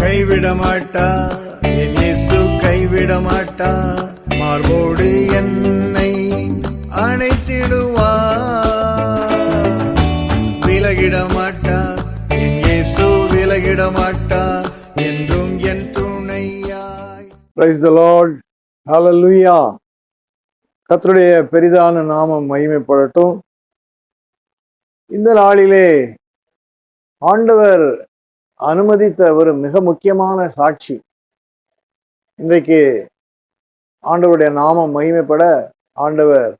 கைவிட மாட்டார், என் இயேசு கைவிட மாட்டார். மார்போடு என்னை அணைத்திடுவார். விலகிட மாட்டார், என் இயேசு விலகிட மாட்டார், என்றும் என் துணையாய். Praise the Lord. Hallelujah. கர்த்தருடைய பெரிதான நாமம் மகிமைப்படட்டும். இந்த நாளிலே ஆண்டவர் அனுமதித்த ஒரு மிக முக்கியமான சாட்சி. இன்றைக்கு ஆண்டவருடைய நாமம் மகிமைப்பட ஆண்டவர்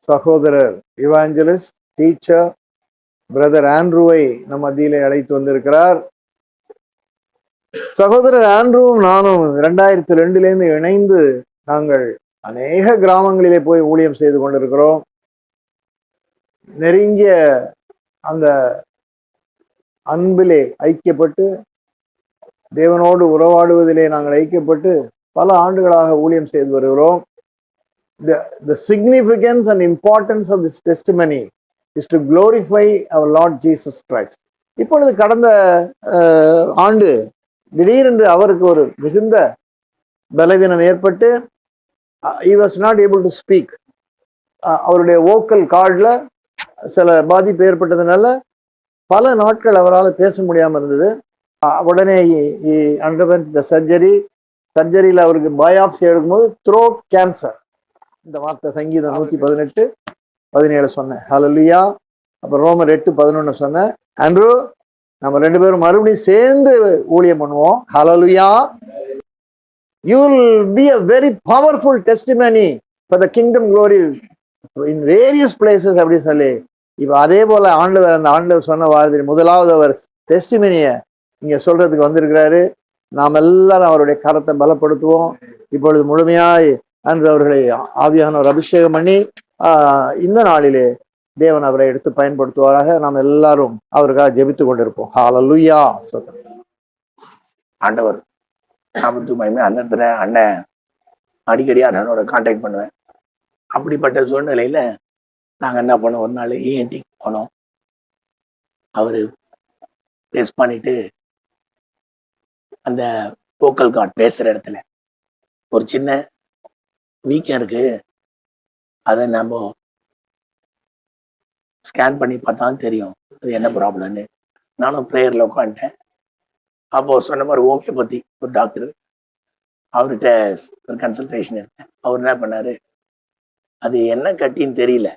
சகோதரர் இவாஞ்சலிஸ்ட் டீச்சர் பிரதர் ஆண்ட்ரூவை நம் மத்தியிலே அழைத்து வந்திருக்கிறார். சகோதரர் ஆண்ட்ரூவும் நானும் 2002 இணைந்து நாங்கள் அநேக கிராமங்களிலே போய் ஊழியம் செய்து கொண்டிருக்கிறோம். நெருங்கிய அந்த அன்பிலே ஐக்கியப்பட்டு தேவனோடு உறவாடுவதிலே நாங்கள் ஐக்கியப்பட்டு பல ஆண்டுகளாக ஊழியம் செய்து வருகிறோம். The significance and importance of this testimony is to glorify our Lord Jesus Christ. இப்பொழுது கடந்த ஆண்டு திடீரென்று அவருக்கு ஒரு மிகுந்த பலவீனம் ஏற்பட்டு he was not able to speak. அவருடைய வோக்கல் கார்டில் சில பாதிப்பு ஏற்பட்டதுனால பல நாட்கள் அவரால் பேச முடியாமல் இருந்தது. உடனே underwent the surgery. சர்ஜரியில் அவருக்கு பயாப்சி எடுக்கும்போது த்ரோட் கேன்சர். இந்த வார்த்தை சங்கீதம் 118:17 சொன்னேன். ஹல்லேலூயா. அப்புறம் ரோமர் 8:11 சொன்னேன். ஆண்ட்ரூ, நம்ம 2 பேரும் மறுபடியும் சேர்ந்து ஊழியம் பண்ணுவோம். ஹல்லேலூயா. You will be a very powerful testimony for the kingdom glory in various places அப்படின்னு சொல்லி இப்ப அதே போல அந்த ஆண்டவர் சொன்ன வார்த்தை முதலாவது அவர் டெஸ்டிமனியை இங்க சொல்றதுக்கு வந்திருக்கிறாரு. நாம் எல்லாரும் அவருடைய கரத்தை பலப்படுத்துவோம். இப்பொழுது முழுமையாய் அன்று அவர்களை ஆவியானவர் அபிஷேகம் பண்ணி இந்த நாளிலே தேவன் அவரை எடுத்து பயன்படுத்துவாராக. நாம் எல்லாரும் அவருக்காக ஜெபித்து கொண்டிருப்போம். ஹல்லேலூயா. ஆண்டவர் நாமத்து மகிமை. அந்த இடத்துல அண்ணன் அடிக்கடி அண்ணனோட கான்டாக்ட் பண்ணுவேன். அப்படிப்பட்ட சூழ்நிலையில நாங்கள் என்ன பண்ணோம், ஒரு நாள் ENT போனோம். அவரு டெஸ்ட் பண்ணிட்டு அந்த வோக்கல் கார்ட் பேசுற இடத்துல ஒரு சின்ன வீக்கம் இருக்கு, அதை நம்ம ஸ்கேன் பண்ணி பார்த்தாலும் தெரியும் அது என்ன ப்ராப்ளம்னு. நானும் ப்ரேயர்ல உட்காந்துட்டேன். அப்போ சொன்ன மாதிரி ஹோமியோபதி ஒரு டாக்டர், அவர்கிட்ட ஒரு கன்சல்டேஷன் எடுத்தேன். அவர் என்ன பண்ணாரு, அது என்ன கட்டின்னு தெரியல,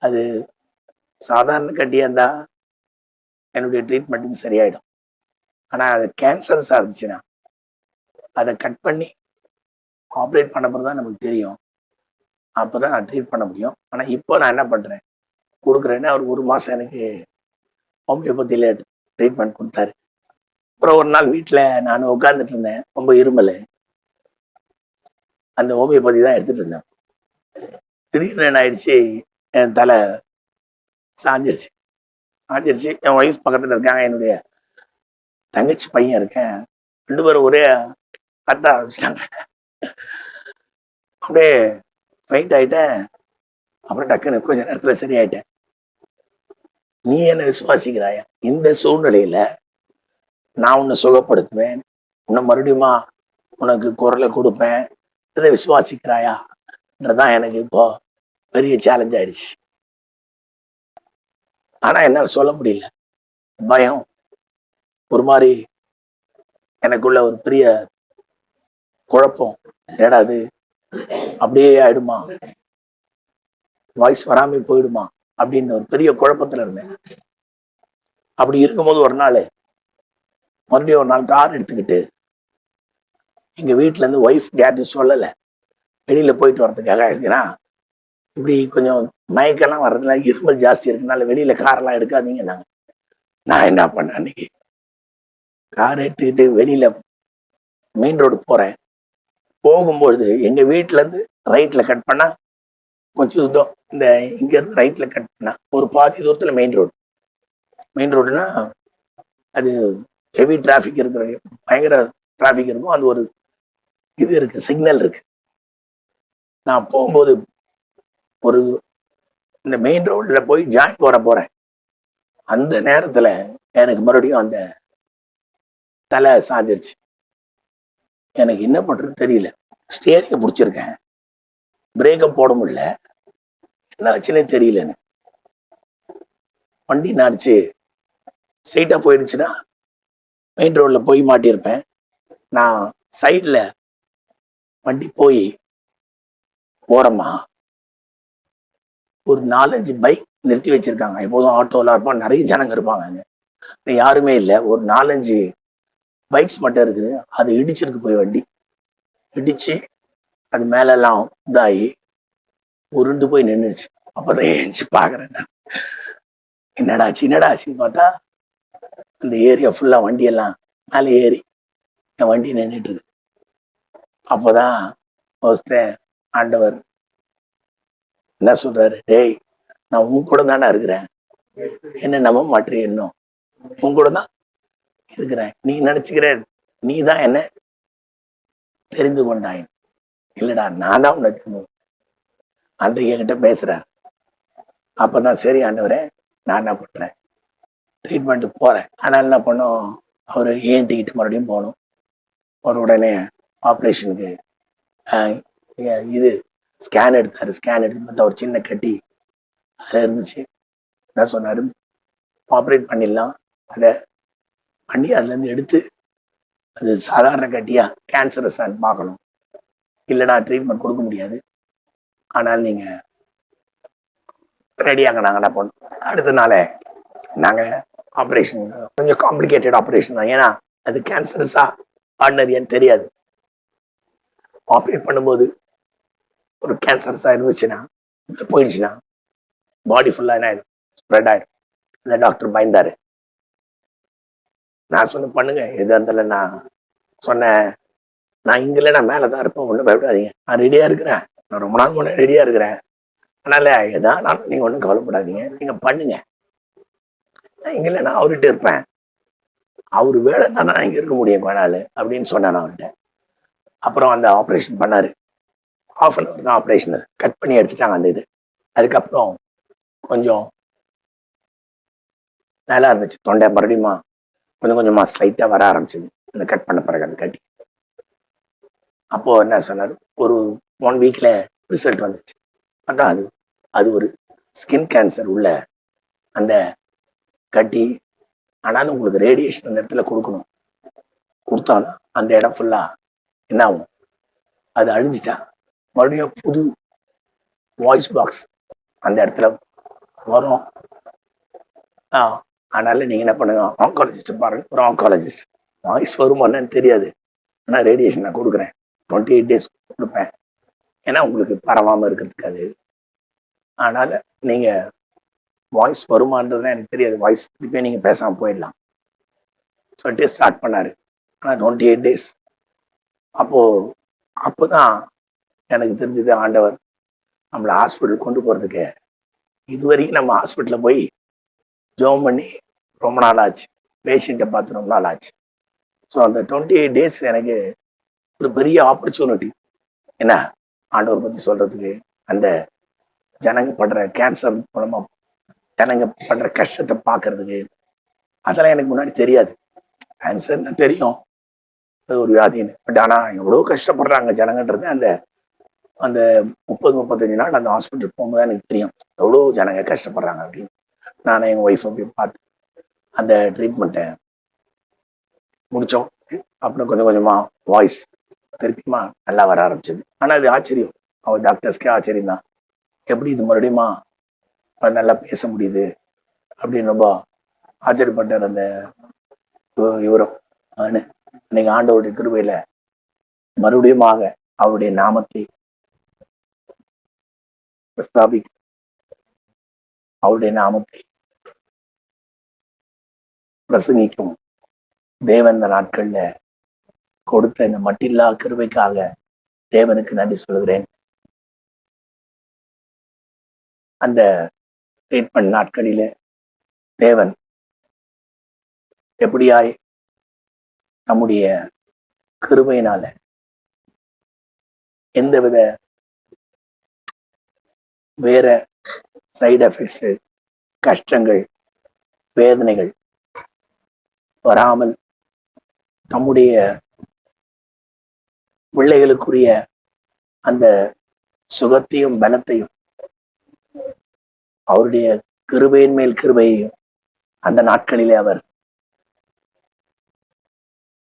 அது சாதாரண கட்டியா இருந்தா என்னுடைய ட்ரீட்மெண்ட்டுக்கு சரியாயிடும். ஆனா அது கேன்சர்ஸா இருந்துச்சுன்னா அதை கட் பண்ணி ஆப்ரேட் பண்ண பிறகு தான் நமக்கு தெரியும். அப்போதான் நான் ட்ரீட் பண்ண முடியும். ஆனா இப்போ நான் என்ன பண்றேன், கொடுக்குறேன்னு அவர் 1 மாசம் எனக்கு ஹோமியோபதியில ட்ரீட்மெண்ட் கொடுத்தாரு. அப்புறம் ஒரு நாள் வீட்டில் நான் உட்கார்ந்துட்டு இருந்தேன், ரொம்ப இருமல். அந்த ஹோமியோபதி தான் எடுத்துட்டு இருந்தேன். திடீர்னு என்ன ஆயிடுச்சு, என் தலை சாஞ்சிருச்சு. என் ஒய்ஃப் பக்கத்துல இருக்காங்க, என்னுடைய தங்கச்சி பையன் இருக்கேன். 2 பேரும் ஒரே கத்த ஆரம்பிச்சிட்டாங்க. அப்படியே ஃபைட் ஆயிட்டேன். அப்புறம் டக்குன்னு கொஞ்ச நேரத்துல சரியாயிட்டேன். நீ என்ன விசுவாசிக்கிறாயா? இந்த சூழ்நிலையில நான் உன்னை சுகப்படுத்துவேன், உன்னை மறுபடியுமா உனக்கு குரலை கொடுப்பேன், இதை விசுவாசிக்கிறாயான்றதான் எனக்கு இப்போ பெரிய சேலஞ்ச் ஆயிடுச்சு. ஆனா என்னால் சொல்ல முடியல. பயம், ஒரு மாதிரி எனக்குள்ள ஒரு பெரிய குழப்பம். ஏடாது அப்படியே ஆயிடுமா, வாய்ஸ் வராம போயிடுமா அப்படின்னு ஒரு பெரிய குழப்பத்துல இருந்தேன். அப்படி இருக்கும்போது ஒரு நாள் மறுபடியும் ஒரு நாள் கார் எடுத்துக்கிட்டு எங்க வீட்டுல இருந்து ஒய்ஃப் யார்ட்டு சொல்லல, வெளியில போயிட்டு வர்றதுக்காக இருக்கிறான். இப்படி கொஞ்சம் மயக்கெல்லாம் வர்றதுனால இருமல் ஜாஸ்தி இருக்குனால வெளியில காரெல்லாம் எடுக்காதீங்க. நான் என்ன பண்ணேன், அன்னைக்கு கார் எடுத்துக்கிட்டு வெளியில மெயின் ரோடு போறேன். போகும்பொழுது எங்க வீட்டுல இருந்து ரைட்ல கட் பண்ணா கொஞ்சம் தூரம், இந்த இங்க இருந்து ரைட்ல கட் பண்ணா ஒரு பாதி தூரத்துல மெயின் ரோடுனா அது ஹெவி டிராஃபிக் இருக்கிற, பயங்கர டிராஃபிக் இருக்கும். அது ஒரு இது இருக்கு, சிக்னல் இருக்கு. நான் போகும்போது ஒரு இந்த மெயின் ரோட்ல போய் ஜாயின் போறேன். அந்த நேரத்துல எனக்கு மறுபடியும் அந்த தலை சாஞ்சிருச்சு. எனக்கு என்ன பண்றதுன்னு தெரியல. ஸ்டேரிங்க பிடிச்சிருக்கேன், பிரேக்கை போட முடியல, என்ன ஆச்சுன்னே தெரியல. எனக்கு வண்டி நாடிச்சு ஸ்ட்ரெயிட்டா போயிடுச்சுன்னா மெயின் ரோட்ல போய் மாட்டியிருப்பேன். நான் சைட்ல வண்டி போய் போறோமா, ஒரு 4-5 பைக் நிறுத்தி வச்சிருக்காங்க. எப்போதும் ஆட்டோலாம் இருப்பான், நிறைய ஜனங்க இருப்பாங்க. அங்க யாருமே இல்லை, ஒரு 4-5 பைக்ஸ் மட்டும் இருக்குது. அது இடிச்சிருக்கு, போய் வண்டி இடிச்சு அது மேல எல்லாம் இதாகி உருண்டு போய் நின்றுச்சு. அப்பதான் ஏஞ்சி பாக்குறேன், என்னடாச்சுன்னு பார்த்தா அந்த ஏரியா ஃபுல்லா வண்டி எல்லாம் மேலே ஏறி என் வண்டி நின்றுட்டு இருக்கு. அப்போதான் ஆண்டவர் என்ன சொல்றாரு, டேய் நான் உன் கூட தானே இருக்கிறேன், என்ன நம்ப மாட்டேன், இன்னும் உன் கூட தான் இருக்கிறேன். நீ நினைச்சுக்கிற நீ தான் என்ன தெரிந்து கொண்டாய், இல்லடா நான் தான் உன்னை தெரிந்து. அன்றைக்கு என்கிட்ட பேசுறார். அப்பதான் சரி ஆண்டவரே, நான் என்ன பண்றேன், ட்ரீட்மெண்ட் போறேன். ஆனால் என்ன பண்ணோம், அவர் ஏன்ட்டிக்கிட்டு மறுபடியும் போகணும். ஒரு உடனே ஆப்ரேஷனுக்கு இது ஸ்கேன் எடுத்தாரு. ஸ்கேன் எடுத்து பார்த்தா ஒரு சின்ன கட்டி அதில் இருந்துச்சு. என்ன சொன்னாரு, ஆப்ரேட் பண்ணிடலாம், அதை பண்ணி அதுலேருந்து எடுத்து அது சாதாரண கட்டியா கேன்சரஸான்னு பார்க்கணும், இல்லைனா ட்ரீட்மெண்ட் கொடுக்க முடியாது, ஆனால் நீங்க ரெடியாங்க, நாங்கள் என்ன பண்ணோம். அடுத்த நாளே நாங்கள் ஆப்ரேஷன், கொஞ்சம் காம்ப்ளிகேட்டட் ஆப்ரேஷன் தான், ஏன்னா அது கேன்சரஸா ஆர்டினரியான்னு தெரியாது. ஆப்ரேட் பண்ணும்போது ஒரு கேன்சரஸா இருந்துச்சுன்னா, போயிடுச்சுன்னா பாடி ஃபுல்லா என்ன ஆயிடும், ஸ்ப்ரெட் ஆயிடும். அந்த டாக்டர் பயந்தாரு. நான் சொன்ன பண்ணுங்க எது இருந்தாலும். நான் சொன்னேன், நான் இங்க இல்லை, நான் மேலதான் இருப்பேன், ஒன்றும் பயப்படாதீங்க, நான் ரெடியா இருக்கிறேன், நான் ரொம்ப நாள் முன்னே ரெடியா இருக்கிறேன், அதனால எதானாலும் நீங்க ஒன்றும் கவலைப்படாதீங்க, நீங்க பண்ணுங்க, நான் இங்க இல்லை, நான் அவர்கிட்ட இருப்பேன், அவரு வேலை தான் நான் இங்க இருக்க முடியும் கொஞ்ச நாள் அப்படின்னு சொன்னேன் அவர்கிட்ட. அப்புறம் அந்த ஆப்ரேஷன் பண்ணாரு. 1/2 hour தான் ஆப்ரேஷன், கட் பண்ணி எடுத்துட்டாங்க அந்த இது. அதுக்கப்புறம் கொஞ்சம் நல்லா இருந்துச்சு, தொண்டை மறுபடியுமா கொஞ்சம் கொஞ்சமா ஸ்லைட்டா வர ஆரம்பிச்சது அந்த கட் பண்ண பிறகு அந்த கட்டி. அப்போ என்ன சொன்னாரு, ஒரு 1 weekல ரிசல்ட் வந்துச்சு. அதான் அது ஒரு ஸ்கின் கேன்சர் உள்ள அந்த கட்டி. ஆனாலும் உங்களுக்கு ரேடியேஷன் அந்த இடத்துல கொடுக்கணும், கொடுத்தாதான் அந்த இடம் ஃபுல்லா என்ன ஆகும், அது அழிஞ்சிட்டா மறுபடியும் புது வாய்ஸ் பாக்ஸ் அந்த இடத்துல வரும். அதனால நீங்க என்ன பண்ணுங்க, ஆங்காலஜிஸ்ட் பாருங்க. ஒரு ஆங்காலஜிஸ்ட் வாய்ஸ் வருமானு தெரியாது, ஆனால் ரேடியேஷன் நான் கொடுக்குறேன், 28 days கொடுப்பேன், ஏன்னா உங்களுக்கு பரவாம இருக்கிறதுக்கு அது. அதனால நீங்க வாய்ஸ் வருமானதுதான் எனக்கு தெரியாது, வாய்ஸ் திருப்பி நீங்க பேசாம போயிடலாம் சொல்லிட்டு ஸ்டார்ட் பண்ணாரு. ஆனால் 28 days. அப்போதான் எனக்கு தெரிஞ்சது, ஆண்டவர் நம்மளை ஹாஸ்பிட்டல் கொண்டு போறதுக்கு, இதுவரைக்கும் நம்ம ஹாஸ்பிட்டலில் போய் ஜோம் பண்ணி ரொம்ப நாள் ஆச்சு, பேஷண்ட்டை பார்த்து ரொம்ப நாள் ஆச்சு. ஸோ அந்த 28 days எனக்கு ஒரு பெரிய ஆப்பர்ச்சுனிட்டி, என்ன ஆண்டவர் பற்றி சொல்றதுக்கு, அந்த ஜனங்க படுற கேன்சர் மூலமா ஜனங்க படுற கஷ்டத்தை பார்க்கறதுக்கு. அதெல்லாம் எனக்கு முன்னாடி தெரியாது. கேன்சர்னு தெரியும், ஒரு வியாதின்னு, பட் ஆனால் எவ்வளோ கஷ்டப்படுறாங்க ஜனங்கன்றது அந்த அந்த 30-35 நாள் அந்த ஹாஸ்பிட்டல் போகும்போது எனக்கு தெரியும் எவ்வளோ ஜனங்க கஷ்டப்படுறாங்க அப்படின்னு. நானும் எங்கள் ஒய்ஃபை போய் பார்த்து அந்த ட்ரீட்மெண்ட்டை முடித்தோம். அப்புறம் கொஞ்சம் கொஞ்சமாக வாய்ஸ் திருப்பியுமா நல்லா வர ஆரம்பிச்சது. ஆனால் அது ஆச்சரியம், அவர் டாக்டர்ஸ்க்கே ஆச்சரியம் தான், எப்படி இது மறுபடியுமா நல்லா பேச முடியுது அப்படின்னு ரொம்ப ஆச்சரியப்பட்டார் அந்த இவரும். இன்னைக்கு ஆண்டவருடைய கிருபையில மறுபடியுமாக அவருடைய நாமத்தை பிரஸ்தாபிக்க, அவருடைய நாமத்தை பிரசங்கிக்கும் தேவன் இந்த நாட்கள்ல கொடுத்த இந்த மட்டில்லா கிருபைக்காக தேவனுக்கு நன்றி சொல்கிறேன். அந்த ட்ரீட்மெண்ட் நாட்களில தேவன் எப்படியாய் நம்முடைய கிருபையினால எந்தவித வேற சைடு எஃபெக்ட்ஸ், கஷ்டங்கள், வேதனைகள் வராமல் தம்முடைய பிள்ளைகளுக்குரிய அந்த சுகத்தையும் பலத்தையும் அவருடைய கிருபையின் மேல் கிருபையையும் அந்த நாட்களிலே அவர்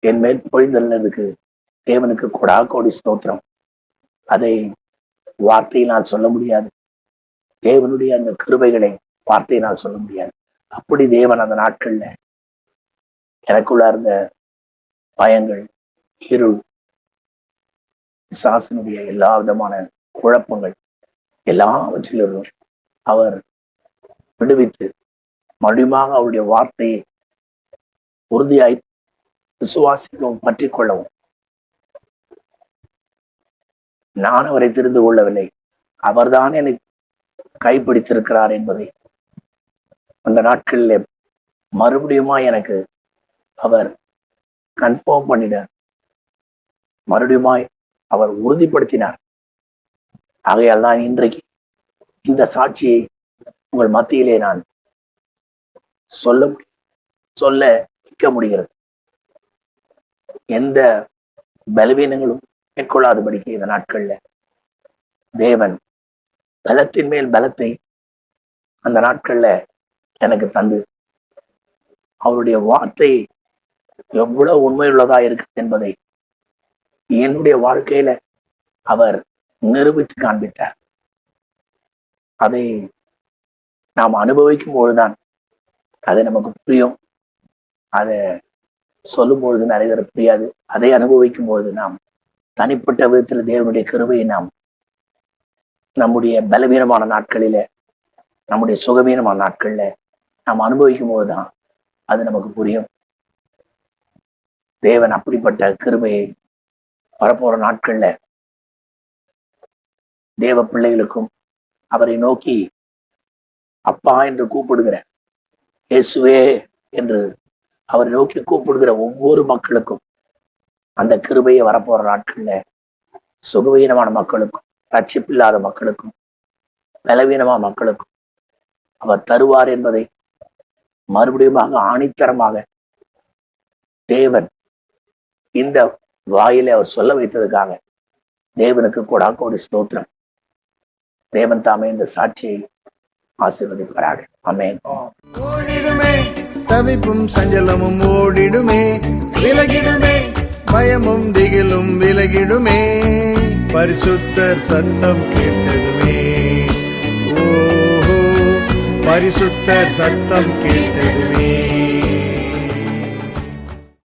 என் மேல் பொழிந்ததுக்கு தேவனுக்கு கொடா கோடி ஸ்தோத்திரம். அதை வார்த்தையினால் சொல்ல முடியாது. தேவனுடைய அந்த கிருபைகளை வார்த்தையினால் சொல்ல முடியாது. அப்படி தேவன் அந்த நாட்கள்ல எனக்குள்ள இருந்த பயங்கள், இருள், பிசாசினுடைய எல்லா விதமான குழப்பங்கள் எல்லாவற்றிலிருந்தும் அவர் விடுவித்து மறுபடியும் அவருடைய வார்த்தையை உறுதியாய் விசுவாசிக்கவும் பற்றி கொள்ளவும் நான் அவரை தெரிந்து கொள்ளவில்லை, அவர்தான் என்னை கைப்பிடித்திருக்கிறார் என்பதை அந்த நாட்களில் மறுபடியுமா எனக்கு அவர் கன்ஃபார்ம் பண்ணிட மறுபடியுமாய் அவர் உறுதிப்படுத்தினார். ஆகையால் தான் இன்றைக்கு இந்த சாட்சியை உங்கள் மத்தியிலே நான் சொல்ல வைக்க முடிகிறது. எந்த பலவீனங்களும் மேற்கொள்ளாதபடிக்கு இந்த நாட்கள்ல தேவன் பலத்தின் மேல் பலத்தை அந்த நாட்கள்ல எனக்கு தந்து அவருடைய வார்த்தை எவ்வளவு உண்மையுள்ளதா இருக்கு என்பதை என்னுடைய வாழ்க்கையில அவர் நிரூபித்து காண்பித்தார். அதை நாம் அனுபவிக்கும் பொழுதுதான் அது நமக்கு புரியும். அதை சொல்லும் பொழுது நிறைய பேர் புரியாது. அதை அனுபவிக்கும் பொழுது நாம் தனிப்பட்ட விதத்தில் தேவனுடைய கிருபையை நாம் நம்முடைய பலவீனமான நாட்களில, நம்முடைய சுகவீனமான நாட்கள்ல நாம் அனுபவிக்கும் போதுதான் அது நமக்கு புரியும். தேவன் அப்படிப்பட்ட கிருபையை வரப்போற நாட்கள்ல தேவ பிள்ளைகளுக்கும் அவரை நோக்கி அப்பா என்று கூப்பிடுகிற, இயேசுவே என்று அவரை நோக்கி கூப்பிடுகிற ஒவ்வொரு மக்களுக்கும் அந்த கிருபையை வரப்போற நாட்கள்ல சுகவீனமான மக்களுக்கும், ரட்சிப்பில்லாத மக்களுக்கும், பலவீனமான மக்களுக்கும் அவர் தருவார் என்பதை மறுபடியும் ஆணித்தரமாக தேவன் இந்த வாயிலை அவர் சொல்ல வைத்ததுக்காக தேவனுக்கு கொடா கோடி ஸ்தோத்திரம். தேவன் தாமே இந்த சாட்சியை ஆசீர்வதிப்பாராக. ஆமென். ஓடிடுமே தவிப்பும் சஞ்சலமும் ஓடிடுமே, விலகிடுமே பயமும் திகிலும் விலகிடுமே, பரிசுத்தர் சத்தம் கேட்டதுமே. ஓஹோ, பரிசுத்தர் சத்தம் கேட்டதுமே.